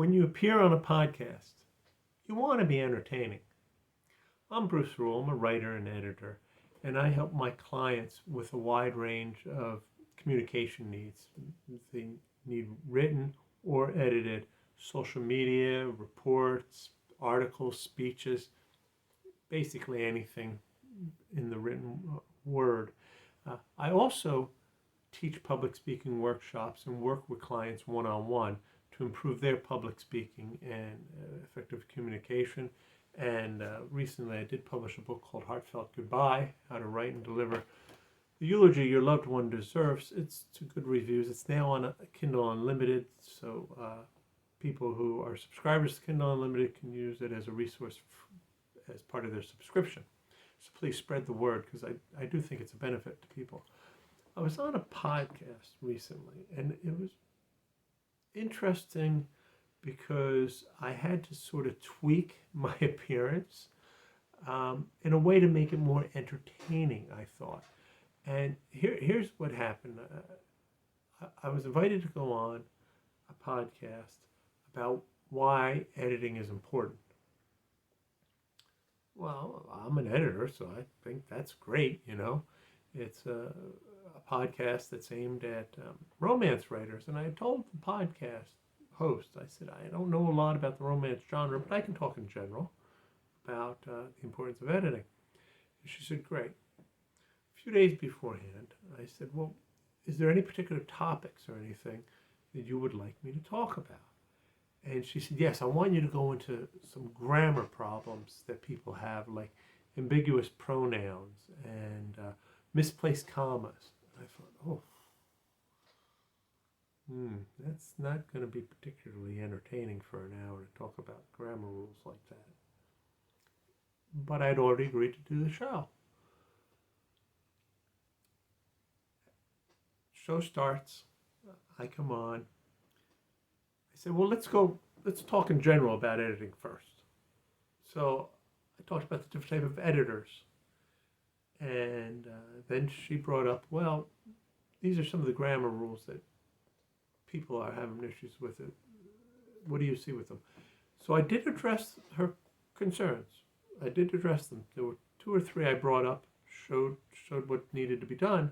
When you appear on a podcast, you want to be entertaining. I'm Bruce Rule. I'm a writer and editor, and I help my clients with a wide range of communication needs. They need written or edited social media, reports, articles, speeches, basically anything in the written word. I also teach public speaking workshops and work with clients one-on-one to improve their public speaking and effective communication. And recently I did publish a book called Heartfelt Goodbye, How to Write and Deliver the Eulogy Your Loved One Deserves. It's to good reviews. It's now on a Kindle Unlimited, so people who are subscribers to Kindle Unlimited can use it as a resource as part of their subscription. So please spread the word, because I do think it's a benefit to people. I was on a podcast recently, and it was interesting because I had to sort of tweak my appearance in a way to make it more entertaining, I thought. And here's what happened. I was invited to go on a podcast about why editing is important. Well, I'm an editor, so I think that's great, you know. It's a podcast that's aimed at romance writers. And I told the podcast host, I said, I don't know a lot about the romance genre, but I can talk in general about the importance of editing. And she said, great. A few days beforehand, I said, well, is there any particular topics or anything that you would like me to talk about? And she said, yes, I want you to go into some grammar problems that people have, like ambiguous pronouns and misplaced commas. I thought, that's not going to be particularly entertaining for an hour to talk about grammar rules like that. But I'd already agreed to do the show. Show starts. I come on. I said, well, let's talk in general about editing first. So I talked about the different type of editors. And then she brought up, well, these are some of the grammar rules that people are having issues with it. What do you see with them? So I did address her concerns. I did address them. There were 2 or 3 I brought up, showed what needed to be done.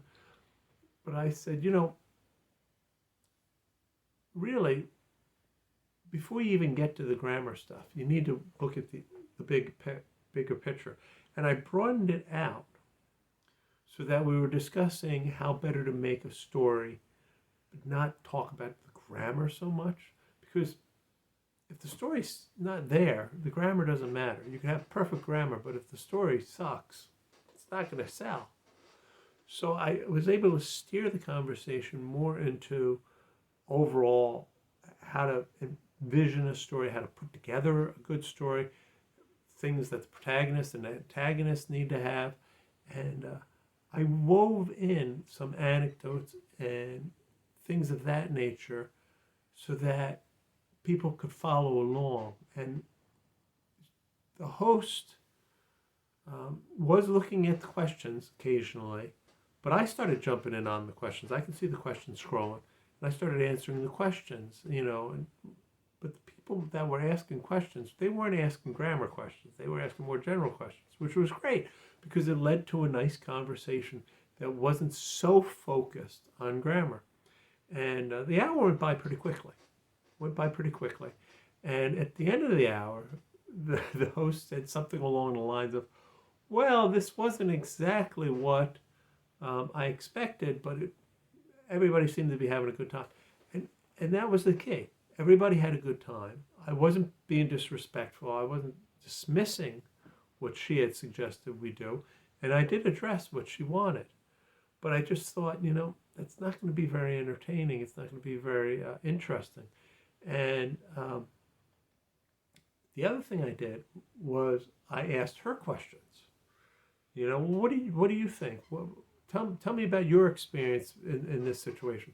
But I said, really, before you even get to the grammar stuff, you need to look at the bigger picture. And I broadened it out so that we were discussing how better to make a story, but not talk about the grammar so much. Because if the story's not there, the grammar doesn't matter. You can have perfect grammar, but if the story sucks, it's not going to sell. So I was able to steer the conversation more into overall how to envision a story, how to put together a good story, things that the protagonist and the antagonist need to have. And I wove in some anecdotes and things of that nature so that people could follow along. And the host was looking at the questions occasionally, but I started jumping in on the questions. I could see the questions scrolling, and I started answering the questions, but the people that were asking questions, they weren't asking grammar questions. They were asking more general questions, which was great because it led to a nice conversation that wasn't so focused on grammar. And the hour went by pretty quickly. And at the end of the hour, the host said something along the lines of, well, this wasn't exactly what I expected, but everybody seemed to be having a good time. And that was the key. Everybody had a good time. I wasn't being disrespectful. I wasn't dismissing what she had suggested we do. And I did address what she wanted. But I just thought, that's not going to be very entertaining. It's not going to be very interesting. And the other thing I did was I asked her questions. What do you think? Tell me about your experience in this situation.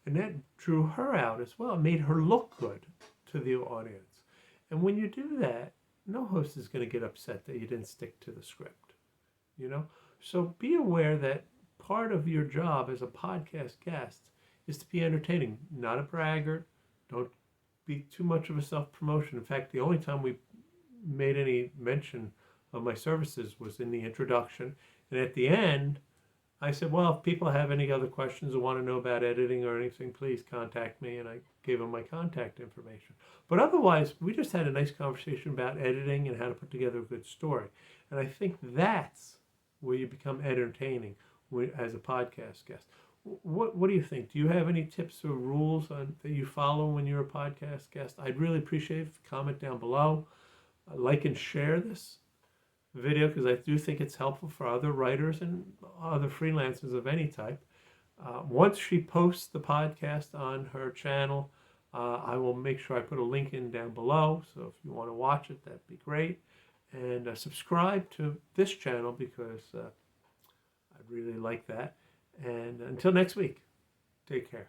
And that drew her out as well. It made her look good to the audience. And when you do that, no host is going to get upset that you didn't stick to the script. So be aware that part of your job as a podcast guest is to be entertaining, not a braggart. Don't be too much of a self-promotion. In fact, the only time we made any mention of my services was in the introduction. And at the end, I said, well, if people have any other questions or want to know about editing or anything, please contact me. And I gave them my contact information. But otherwise, we just had a nice conversation about editing and how to put together a good story. And I think that's where you become entertaining as a podcast guest. What do you think? Do you have any tips or rules that you follow when you're a podcast guest? I'd really appreciate it if you comment down below. Like and share this video because I do think it's helpful for other writers and other freelancers of any type. Once she posts the podcast on her channel, I will make sure I put a link in down below. So if you want to watch it, that'd be great. And subscribe to this channel because I'd really like that. And until next week, take care.